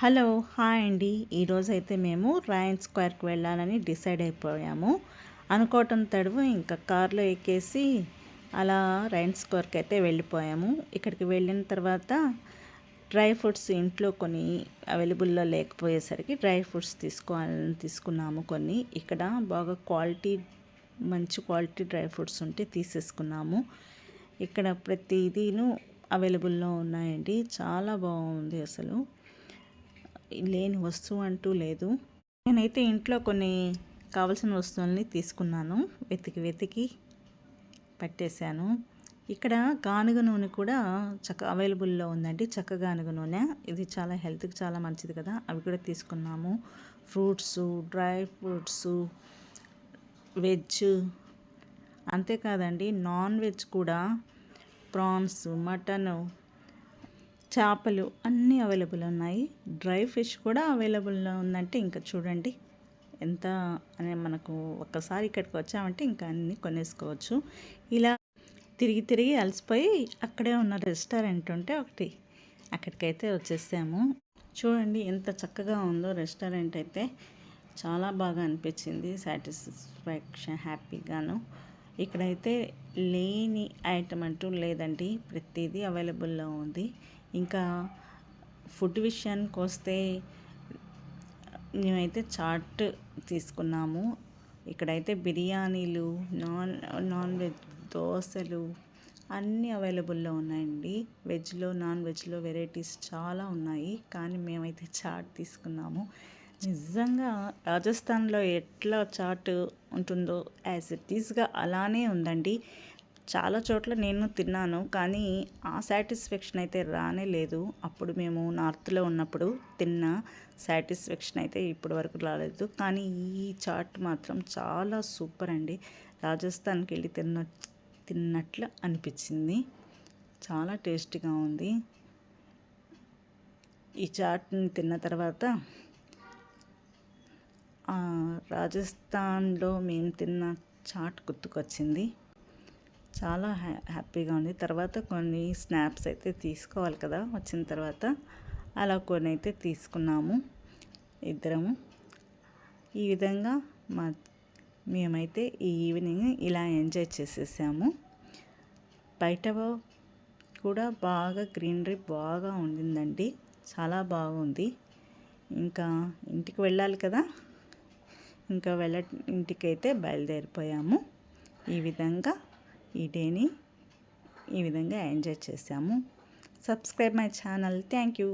Hello hi అండి. ఈరోజైతే మేము రాయన్ స్క్వేర్కి వెళ్ళాలని డిసైడ్ అయిపోయాము. అనుకోవటం తడువు ఇంకా కార్లో ఎక్కేసి అలా రాయన్ స్క్వేర్కి అయితే వెళ్ళిపోయాము. ఇక్కడికి వెళ్ళిన తర్వాత డ్రై ఫ్రూట్స్ ఇంట్లో కొన్ని అవైలబుల్లో లేకపోయేసరికి డ్రై ఫ్రూట్స్ తీసుకున్నాము కొన్ని. ఇక్కడ బాగా మంచి క్వాలిటీ డ్రై ఫ్రూట్స్ ఉంటే తీసేసుకున్నాము. ఇక్కడ ప్రతిదీను అవైలబుల్లో ఉన్నాయండి. చాలా బాగుంది, అసలు లేని వస్తువు అంటూ లేదు. నేనైతే ఇంట్లో కొన్ని కావలసిన వస్తువుల్ని తీసుకున్నాను. వెతికి పట్టేశాను. ఇక్కడ గానుగ నూనె కూడా అవైలబుల్లో ఉందండి. చక్క గానుగ నూనె, ఇది చాలా హెల్త్కి చాలా మంచిది కదా, అవి కూడా తీసుకున్నాము. ఫ్రూట్స్, డ్రై ఫ్రూట్స్, వెజ్, అంతేకాదండి నాన్ వెజ్ కూడా ప్రాన్స్, మటను, చేపలు అన్నీ అవైలబుల్ ఉన్నాయి. డ్రై ఫిష్ కూడా అవైలబుల్లో ఉందంటే ఇంకా చూడండి ఎంత అనే, మనకు ఒక్కసారి ఇక్కడికి వచ్చామంటే ఇంకా అన్నీ కొనేసుకోవచ్చు. ఇలా తిరిగి అలసిపోయి అక్కడే ఉన్న రెస్టారెంట్ ఉంటే ఒకటి, అక్కడికైతే వచ్చేసాము. చూడండి ఎంత చక్కగా ఉందో రెస్టారెంట్ అయితే, చాలా బాగా అనిపించింది. సాటిస్ఫాక్షన్, హ్యాపీగాను. ఇక్కడైతే లేని ఐటమ్ అంటూ లేదండి, ప్రతిదీ అవైలబుల్లో ఉంది. ఇంకా ఫుడ్ విషయానికి వస్తే మేమైతే చాట్ తీసుకున్నాము. ఇక్కడైతే బిర్యానీలు, నాన్ వెజ్ దోశలు అన్నీ అవైలబుల్లో ఉన్నాయండి. వెజ్లో నాన్ వెజ్లో వెరైటీస్ చాలా ఉన్నాయి, కానీ మేమైతే చాట్ తీసుకున్నాము. నిజంగా రాజస్థాన్లో ఎట్లా చాట్ ఉంటుందో యాజ్ ఇట్ ఈస్గా అలానే ఉందండి. చాలా చోట్ల నేను తిన్నాను, కానీ ఆ సాటిస్ఫాక్షన్ అయితే రానే లేదు. అప్పుడు మేము నార్త్లో ఉన్నప్పుడు తిన్న సాటిస్ఫాక్షన్ అయితే ఇప్పటి వరకు రాలేదు. కానీ ఈ చాట్ మాత్రం చాలా సూపర్ అండి. రాజస్థాన్కి వెళ్ళి తిన్నట్లు అనిపించింది. చాలా టేస్టీగా ఉంది. ఈ చాట్ని తిన్న తర్వాత రాజస్థాన్లో మేము తిన్న చాట్ గుర్తుకొచ్చింది. చాలా హ్యాపీగా ఉంది. తర్వాత కొన్ని స్నాప్స్ అయితే తీసుకోవాలి కదా వచ్చిన తర్వాత, అలా కొన్ని అయితే తీసుకున్నాము ఇద్దరము. ఈ విధంగా మేమైతే ఈ ఈవినింగ్ ఇలా ఎంజాయ్ చేసేసాము. బయట కూడా బాగా గ్రీనరీ బాగా ఉండిందండి, చాలా బాగుంది. ఇంకా ఇంటికి వెళ్ళాలి కదా, ఇంకా ఇంటికైతే బయలుదేరిపోయాము. ఈ విధంగా ఈ డేని ఈ విధంగా ఎంజాయ్ చేసాము. Subscribe my channel. Thank you.